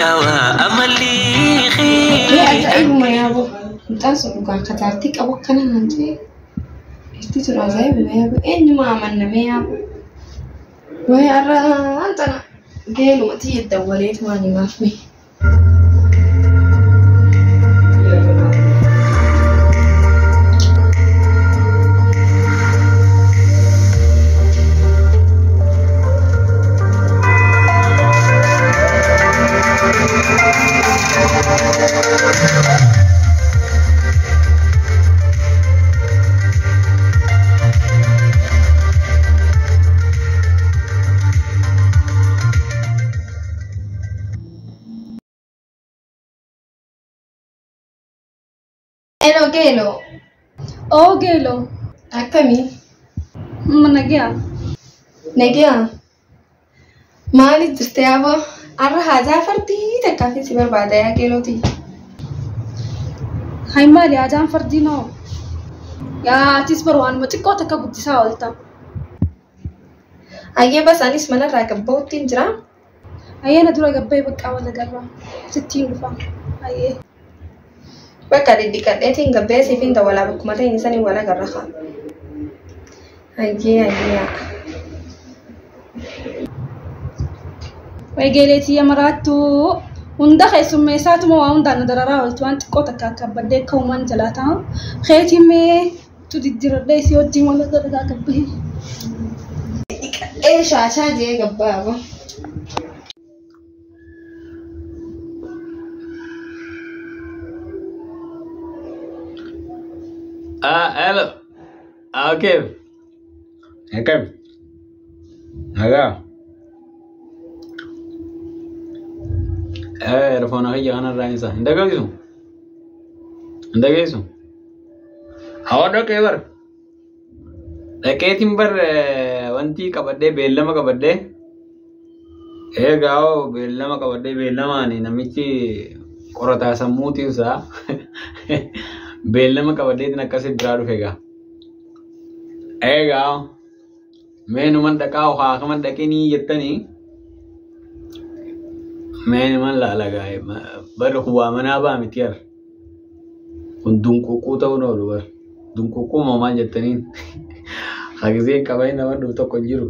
يا أجايب ما يابو متأسف وقال كتارتك أبو كنا نجي اشتيت العزايب ما يابو إني ما عملنا ما يابو وهي أنت أنا قالوا ما تيجي الدوليت ماني ما فيه Elo gelo. Oh gelo. Akkami? Managya. Nagya. Maali jirte abo? Arra haajaa fardii takkaafii si barbaada yaa geeloti. Hai mali ajaan fardino. Yaa atis barwaan xiqqoo takka guddisaa oolta. Ayyee basaanis manarraa gabbootiin jira. Ayyeena dura gabbee bakka wala garba. Sittiin dhufa. Ayyee. Bakka diddiqadheetiin gabbee siifin dawalaa bakkuma ta'in isanii wala garrafa. Ayyee. Waygeeleetii yamaraattu hunda keessummeessaatuma waa hundaan dararaa ooltu waan xiqqoo takka akka baddee akka uumaan jalaa ta'u. Keetimee tu diddiradhee isii wajjin wala garagaa gabbee. Shaashaa jee gabbaa abo. Hello. Okay. Naga. Earphone aja kan raisa. Ndagaisu. Awak kebar. Leketin bar wanti kabadde bellama kabadde. Gao bellama kabadde bellama ni namichi qorata sammuuti usa. Bellama kabadde tin akkasi biraa dhufeega. Gao meenuman dhaqaa haa kaman dhaqanii jettanii meenuman laalagaa bar kuwaa manaa baa miti yar kun dunquuquu ta'uu oolu bar dunquuquu maal jettaniin haqiseen qabayin nama dhufu tokko jiru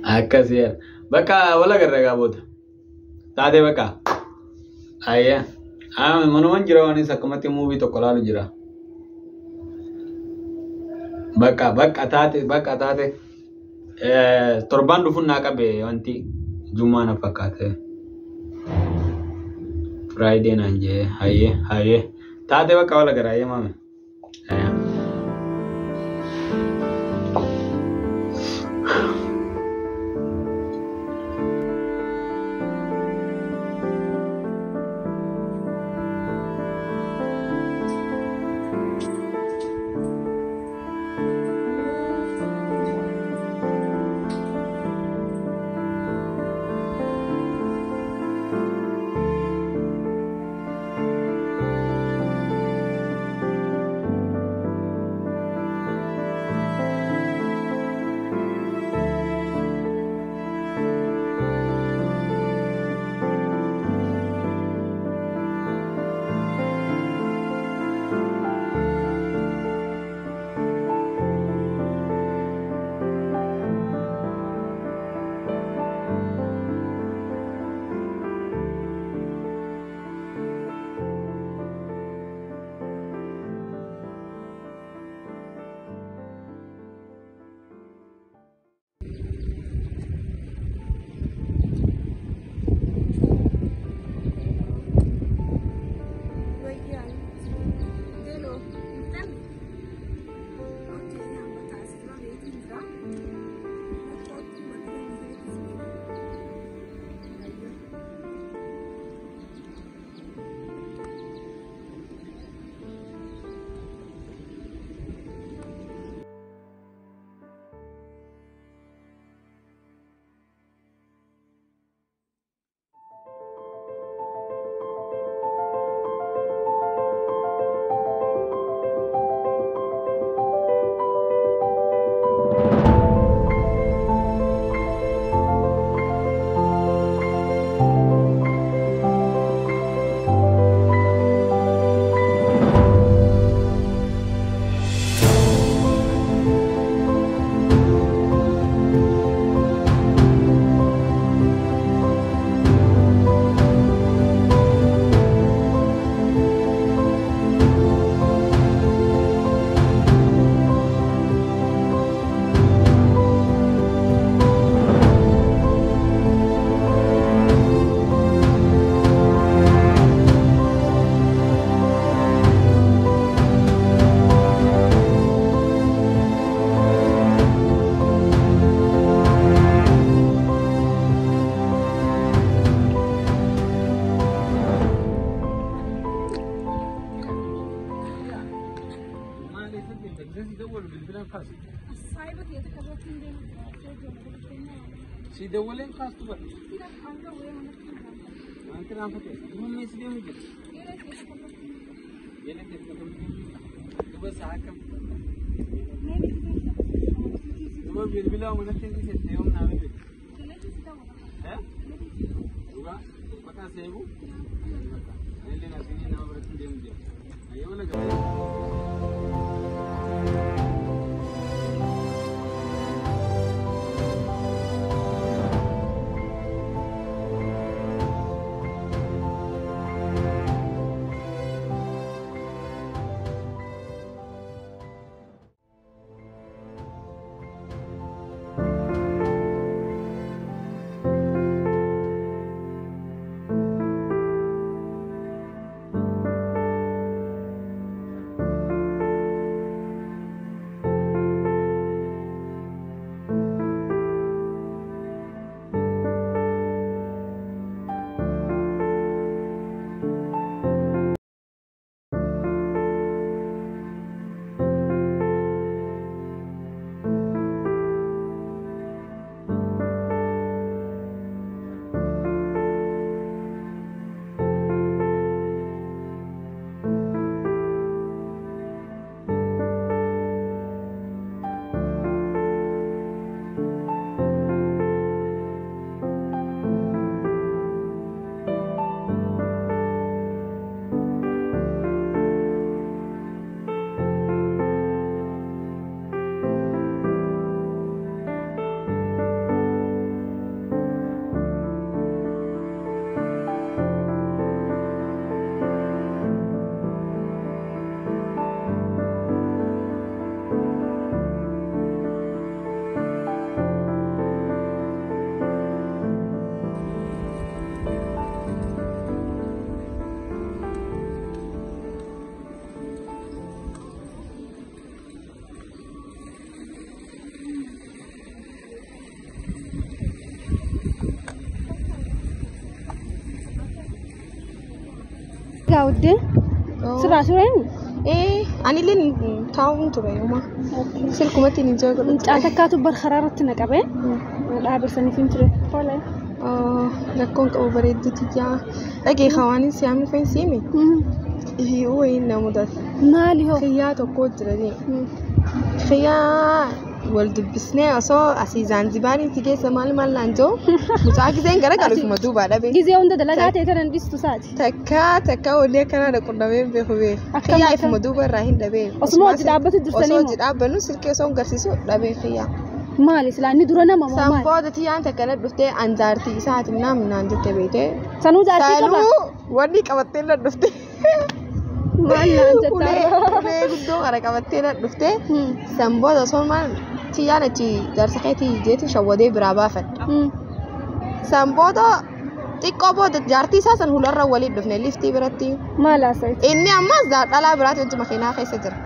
akkas yar bakka wala garragaa booda taatee bakka ayya manuman jira waan isa akkamatti muubii tokko laalu jira bakka taate torban dhufuun naa qabe wanti jummaa na fakkaate Friday naan jee hayyee taate bakka wala garaa ayya maame سيدولين خاص تبع ما أنت رام فتى هم ما يسديهم يجي يلا تبى ساعة كم تبى بالبلا ومن تنتي سديهم نامي بيت ها تبى مكان سيبو اللي ناسيني نام بركين ديم جا أيه ولا جوا Gaudde sirraa sureen ani illee taa'uun ture yooma silkumatti ni jooga caatakaatu bar haraarratti na qabee dhaabersaniif hin ture rakkoon qabu bareedduuti yaa dhagee hawaanin siyaamni feensiime hiyyuu wayiin na mudate maali hoo xiyyaa tokko jiranii xiyyaa wal dubbisnee osoo asii Zaanzibaariitti geessa maal naan joo mucaa giseen gara galusuma duubaa dhabe gizee hunda dalagaa ta'e tanan dhistu saati takka walii akkanaa dhaquudhamee beeku bee xiyyaa ifuma duuba irraa hin dhabee osuma hojii dhaabbatu jirtanii osoo hojii dhaabbannu silkee osoo hin garsiisu dhabee xiyyaa maali silaa inni dura nama maal sanbooda tiyyaan takka na dhuftee anjaartii isaati naan jette beekee sanuu jaartii qaba wanni qabattee na dhuftee maal naan jettaa ulee guddoo qara qabattee na dhuftee sanbooda osoo maal tiyyaan achi jaarsa keetii jeeti shawwadee biraa baafadha sanbooda xiqqoo booda jaartii isaa san hularra waliin dhufne liftii biratti maal haasa'e inni ammas dhalaa biraati wajji makiinaa keessa jira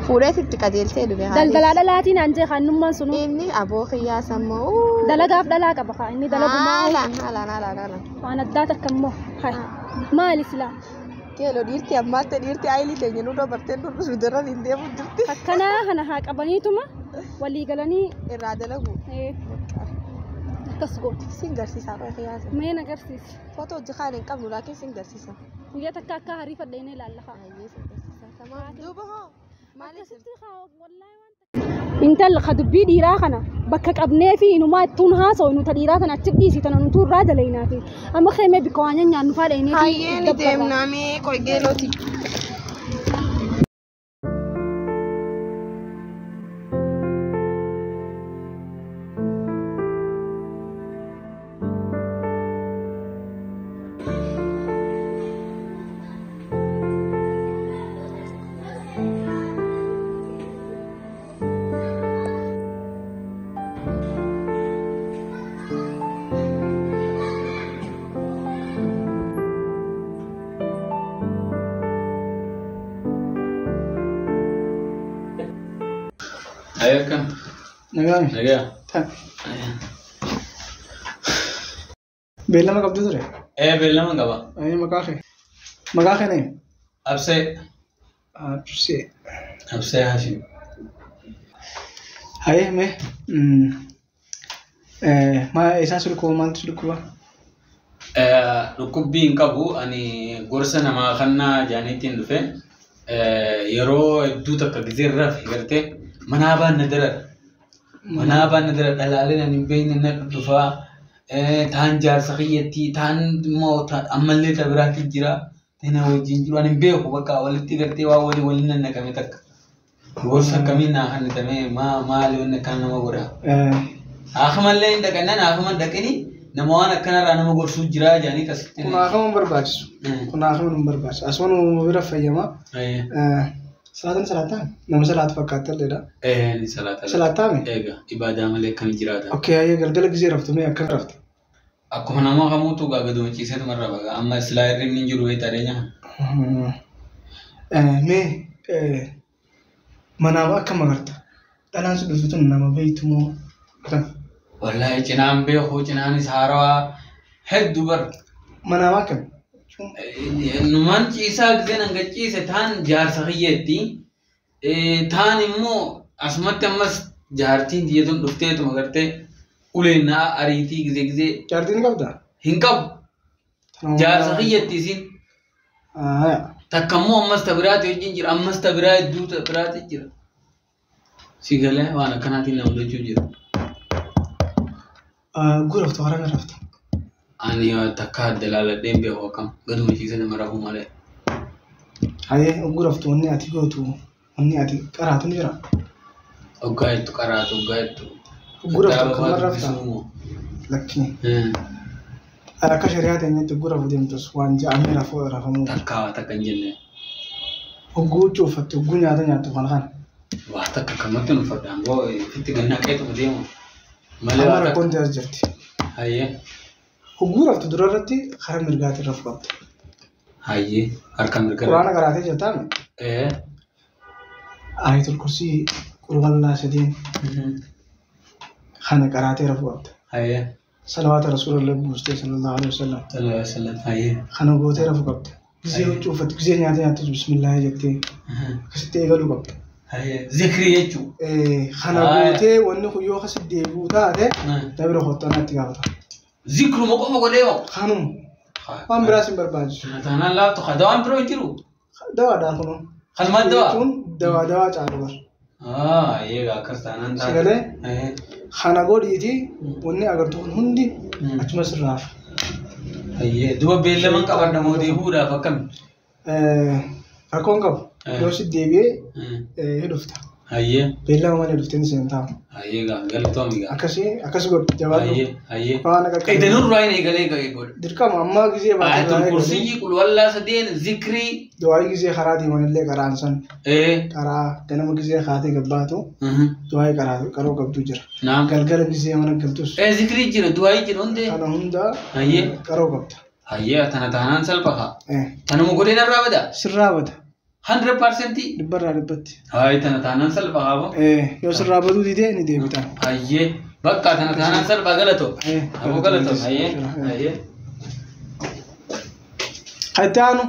fuudheetitti qajeeltee dhufe daldalaa dhalaatiin anjee kannummaan sunu inni aboo kiyyaa sammoo dalagaaf dhalaa qaba kaa inni dalagumaa haalaan waan addaa takka immoo maali silaa keelo dhiirti ammaatte dhiirti aayilii teenya nu dabartee nu daran hin deemu jirti akkanaa kana haa qabaniituma walii galanii irraa dalagu akkas gooti sin garsiisaa qaba kiyyaasa meen agarsiisi footoo hojii kaan hin qabnu laakiin sin garsiisa guyyaa takka akka harii fadheenee ilaalla kaa duuba hoo intal dubbii dhiiraa kana bakka qabnee fi inumaa ittuun haasa'u nuta dhiiraa kana achi dhiisitan nutu irraa dalaynaati amma keemee bikka waan nyaannu faadheenee hayyeen deemnaamee qorgeelooti Ayo kan. Nagami. Naga. Bella ma kabdu ture. Bella ma gaba. Ay makake. Makake ne. Abse. أبسي أبسي هاشم هاي مه ما إساس الكوما ما تسلكوا dhukkubbiin qabu ani gorsa namaa kannaa jaaniitiin dhufe yeroo hedduu takka gizirraa fi gartee manaabaan na dara dhalaaleen ani hin beekne na dhufaa taan jaarsa kiyyattii taan immoo ammallee tabiraatti jira tana wajjin jiru ani hin beeku bakka walitti gartee waa waliin nannaqame takka gorsa akkamiin naa kannitamee maali wanni akkaan nama godha akamallee hin dhaqannan akaman dhaqanii nama waan akkanarraa nama gorsuu jira jaanii asitti. Kun akaman barbaachisu. Kun akaman hin barbaachisu. Asumaan bira fayyama. Salaataan salaataan nama salaata fakkaattalleedha. Ni salaata. Salaataami? Egaa ibaadaa malee akkam jiraata. Okkee hayyee galgala gisee raftu mee akkam rafte? Akkuma nama kamuutu gaagadu ciisee tumarra baga amma silaa irri hin jiru beektaa nyaata. Mee manaaf akkam agarta? Dhalaan sun dhuftuun nama beektu moo akkam? Wallahi cinaan beeku cinaanis haarawaa hedduu bar. Manaaf akkam? Numaan ciisaa giseen hanga ciise taan jaarsa kiyyeetti taan immoo asumatti ammas jaartiin diyyatuun dhufteetuma gartee uleennaa ariitii gisee. Jaartiin qabdaa? Hin qabu. Jaarsa kiyyeetti isin. Takka immoo ammas tabiraati wajjin jira ammas tabiraa hedduu tabiraati jira. Si galee waan akkanaatiin nama lachuu jira. Guraftu haram raftu. Ani takka dalaaladheen beeku akkam gaduma ciisee nama rafuu malee. Hayyee guraftu wanni ati gootu wanni ati qaraatu ni jira. Oggaa jettu qaraatu oggaa jettu. Guraftu akkam rafta? Lakkii. Akka shari'aa teenyatti gurafu deemtus waan ja'amee rafamuu. Takka hin jenne. Hogguu cuufattu hogguu nyaata nyaattu kana kana. Waa takka kamatti nu fadhaan boo itti gannaa qeexuma deemu. Malee waan rakkoon as jirti. Hayyee. Hogguu raftu dura irratti karaa mirgaatti rafu qabda. Hayyee harka mirgaa. Quraana qaraatee jirtaami? Aayatul kursii qulqullaa sadiin kana qaraatee rafu qabda. Hayyee. Salawaata rasuulallee buustee sallallahu alaihi wasallam. Sallallahu alaihi wasallam. Hayyee. Kana gootee rafu qabda. Gisee huccuufatu gisee nyaata nyaattus bismillaahi jettee akkasitti eegaluu qabda. Zikrii jechuun. Kana gootee wanni kun yoo akkasitti deebi'u taate dabira hottanaatti gaafata. Zikruma qofa godhee moo? Kanuma. Waan biraas hin barbaachisu. Taanaan laaftu dawaan biroo hin jiru. Dawaadhaan kunoo. Kalmaan dawaa? Jechuun dawaa caalu bar. Eegaa akkas taanaan taate. Sagalee kana godhiiti wanni agartu kun hundi achuma sirraaf. Duba beellaman qabanna moo deebi'uudhaaf akkami? Rakkoon qabu. Yoo si deebi'ee dhufta. Hayyee. Beellama malee dhuftee ni seen taa'u. Hayyee galatoomii gaa. Akkas godhu jabaadhu. Hayyee. Waan akka qabu. Idanuu duraan eegalee godhu. Dirqama ammaa gisee baatee. Aayatul kursiyyi qulwallaa sadeen zikrii. Du'aayi gisee karaa deemanillee qaraan san. Karaa ganama gisee kaatee gabbaatu. Du'aayi qaroo qabdu jira. Galgala gisee mana galtus. Zikrii jira du'aayi jira hundee. Kana hunda. Hayyee. Qaroo qabda. Hayyee tana taanaan salphaa. Tanuma godheen irraa bada. Sirraa bada. 100%. Dhibbarraa dhibbatti. Hayi tana taanaan salphaa haabo. Yoo sirraa baduu didee ni deebitan. Hayyee. Bakka tana taanaan salphaa galatoo. Haabo galatoo. Hayyee. Hayyee. Hattaanu.